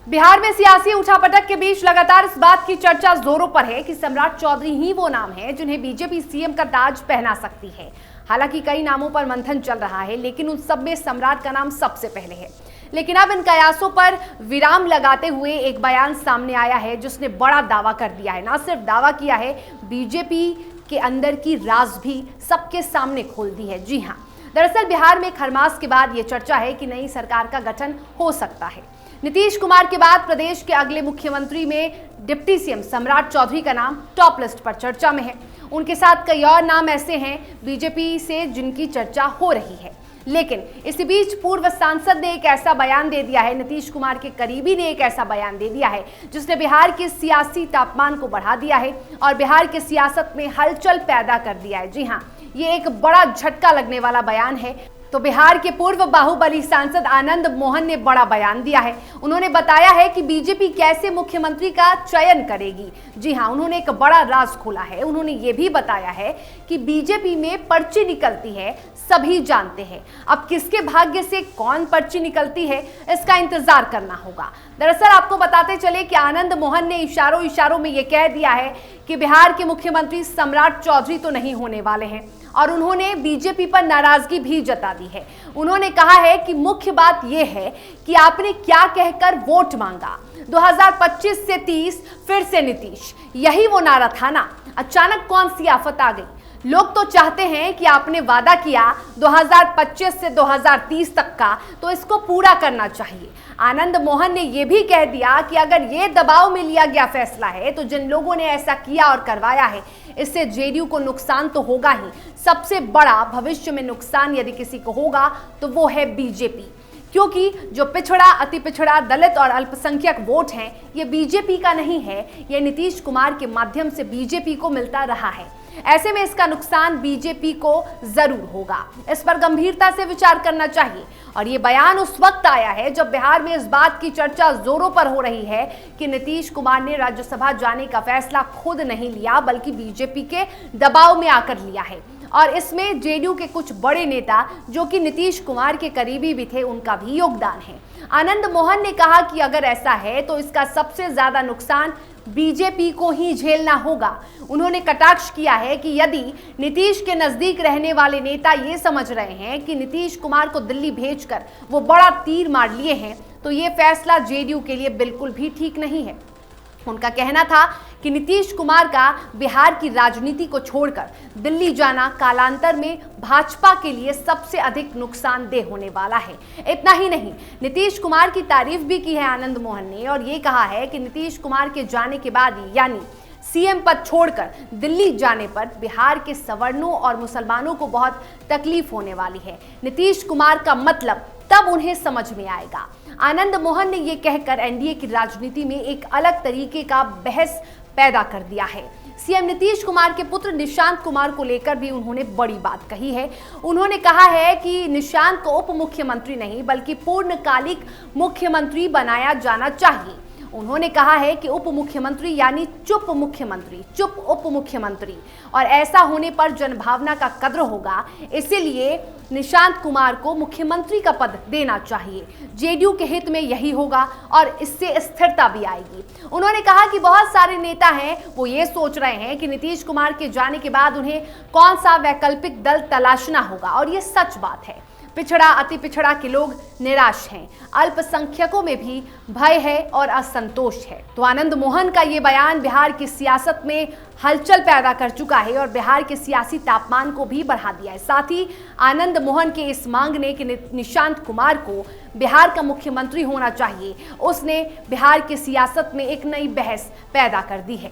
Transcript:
बिहार में सियासी उठापटक के बीच लगातार इस बात की चर्चा जोरों पर है कि सम्राट चौधरी ही वो नाम है जिन्हें बीजेपी सीएम का ताज पहना सकती है। हालांकि कई नामों पर मंथन चल रहा है, लेकिन उन सब में सम्राट का नाम सबसे पहले है। लेकिन अब इन कयासों पर विराम लगाते हुए एक बयान सामने आया है जिसने बड़ा दावा कर दिया है। ना सिर्फ दावा किया है, बीजेपी के अंदर की राज भी सबके सामने खोल दी है। जी हाँ, दरअसल बिहार में खरमास के बाद ये चर्चा है कि नई सरकार का गठन हो सकता है। नीतीश कुमार के बाद प्रदेश के अगले मुख्यमंत्री में डिप्टी सीएम सम्राट चौधरी का नाम टॉप लिस्ट पर चर्चा में है। उनके साथ कई और नाम ऐसे हैं बीजेपी से जिनकी चर्चा हो रही है। लेकिन इसी बीच पूर्व सांसद ने एक ऐसा बयान दे दिया है, नीतीश कुमार के करीबी ने एक ऐसा बयान दे दिया है जिसने बिहार के सियासी तापमान को बढ़ा दिया है और बिहार के सियासत में हलचल पैदा कर दिया है। जी हाँ, ये एक बड़ा झटका लगने वाला बयान है। तो बिहार के पूर्व बाहुबली सांसद आनंद मोहन ने बड़ा बयान दिया है। उन्होंने बताया है कि बीजेपी कैसे मुख्यमंत्री का चयन करेगी। जी हां, उन्होंने एक बड़ा राज खोला है। उन्होंने ये भी बताया है कि बीजेपी में पर्ची निकलती है, सभी जानते हैं। अब किसके भाग्य से कौन पर्ची निकलती है, इसका इंतजार करना होगा। दरअसल आपको बताते चले कि आनंद मोहन ने इशारों में ये कह दिया है कि बिहार के मुख्यमंत्री सम्राट चौधरी तो नहीं होने वाले हैं और उन्होंने बीजेपी पर नाराजगी भी जता दी है। उन्होंने कहा है कि मुख्य बात यह है कि आपने क्या कहकर वोट मांगा। 2025 से 30 फिर से नीतीश, यही वो नारा था ना। अचानक कौन सी आफत आ गई? लोग तो चाहते हैं कि आपने वादा किया 2025 से 2030 तक का, तो इसको पूरा करना चाहिए। आनंद मोहन ने यह भी कह दिया कि अगर ये दबाव में लिया गया फैसला है तो जिन लोगों ने ऐसा किया और करवाया है, इससे जेडीयू को नुकसान तो होगा ही। सबसे बड़ा भविष्य में नुकसान यदि किसी को होगा तो वो है बीजेपी, क्योंकि जो पिछड़ा, अति पिछड़ा, दलित और अल्पसंख्यक वोट हैं, ये बीजेपी का नहीं है, ये नीतीश कुमार के माध्यम से बीजेपी को मिलता रहा है। ऐसे में इसका नुकसान बीजेपी को जरूर होगा। इस पर गंभीरता से विचार करना चाहिए। और ये बयान उस वक्त आया है जब बिहार में इस बात की चर्चा जोरों पर हो रही है कि नीतीश कुमार ने राज्यसभा जाने का फैसला खुद नहीं लिया, बल्कि बीजेपी के दबाव में आकर लिया है। और इसमें जेडीयू के कुछ बड़े नेता जो कि नीतीश कुमार के करीबी भी थे, उनका भी योगदान है। आनंद मोहन ने कहा कि अगर ऐसा है तो इसका सबसे ज्यादा नुकसान बीजेपी को ही झेलना होगा। उन्होंने कटाक्ष किया है कि यदि नीतीश के नजदीक रहने वाले नेता ये समझ रहे हैं कि नीतीश कुमार को दिल्ली भेजकर वो बड़ा तीर मार लिए हैं, तो ये फैसला जेडीयू के लिए बिल्कुल भी ठीक नहीं है। उनका कहना था कि नीतीश कुमार का बिहार की राजनीति को छोड़कर दिल्ली जाना कालांतर में भाजपा के लिए सबसे अधिक नुकसानदेह होने वाला है। इतना ही नहीं, नीतीश कुमार की तारीफ भी की है आनंद मोहन ने और ये कहा है कि नीतीश कुमार के जाने के बाद यानी सीएम पद छोड़कर दिल्ली जाने पर बिहार के सवर्णों और मुसलमानों को बहुत तकलीफ होने वाली है। नीतीश कुमार का मतलब तब उन्हें समझ में आएगा। आनंद मोहन ने यह कहकर एनडीए की राजनीति में एक अलग तरीके का बहस पैदा कर दिया है। सीएम नीतीश कुमार के पुत्र निशांत कुमार को लेकर भी उन्होंने बड़ी बात कही है। उन्होंने कहा है कि निशांत को उप मुख्यमंत्री नहीं बल्कि पूर्णकालिक मुख्यमंत्री बनाया जाना चाहिए। उन्होंने कहा है कि उप मुख्यमंत्री यानी चुप मुख्यमंत्री, चुप उप मुख्यमंत्री, और ऐसा होने पर जनभावना का कद्र होगा। इसीलिए निशांत कुमार को मुख्यमंत्री का पद देना चाहिए। जेडीयू के हित में यही होगा और इससे स्थिरता भी आएगी। उन्होंने कहा कि बहुत सारे नेता हैं, वो ये सोच रहे हैं कि नीतीश कुमार के जाने के बाद उन्हें कौन सा वैकल्पिक दल तलाशना होगा, और ये सच बात है। पिछड़ा, अति पिछड़ा के लोग निराश हैं, अल्पसंख्यकों में भी भय है और असंतोष है। तो आनंद मोहन का ये बयान बिहार की सियासत में हलचल पैदा कर चुका है और बिहार के सियासी तापमान को भी बढ़ा दिया है। साथ ही आनंद मोहन के इस मांग ने कि निशांत कुमार को बिहार का मुख्यमंत्री होना चाहिए, उसने बिहार की सियासत में एक नई बहस पैदा कर दी है।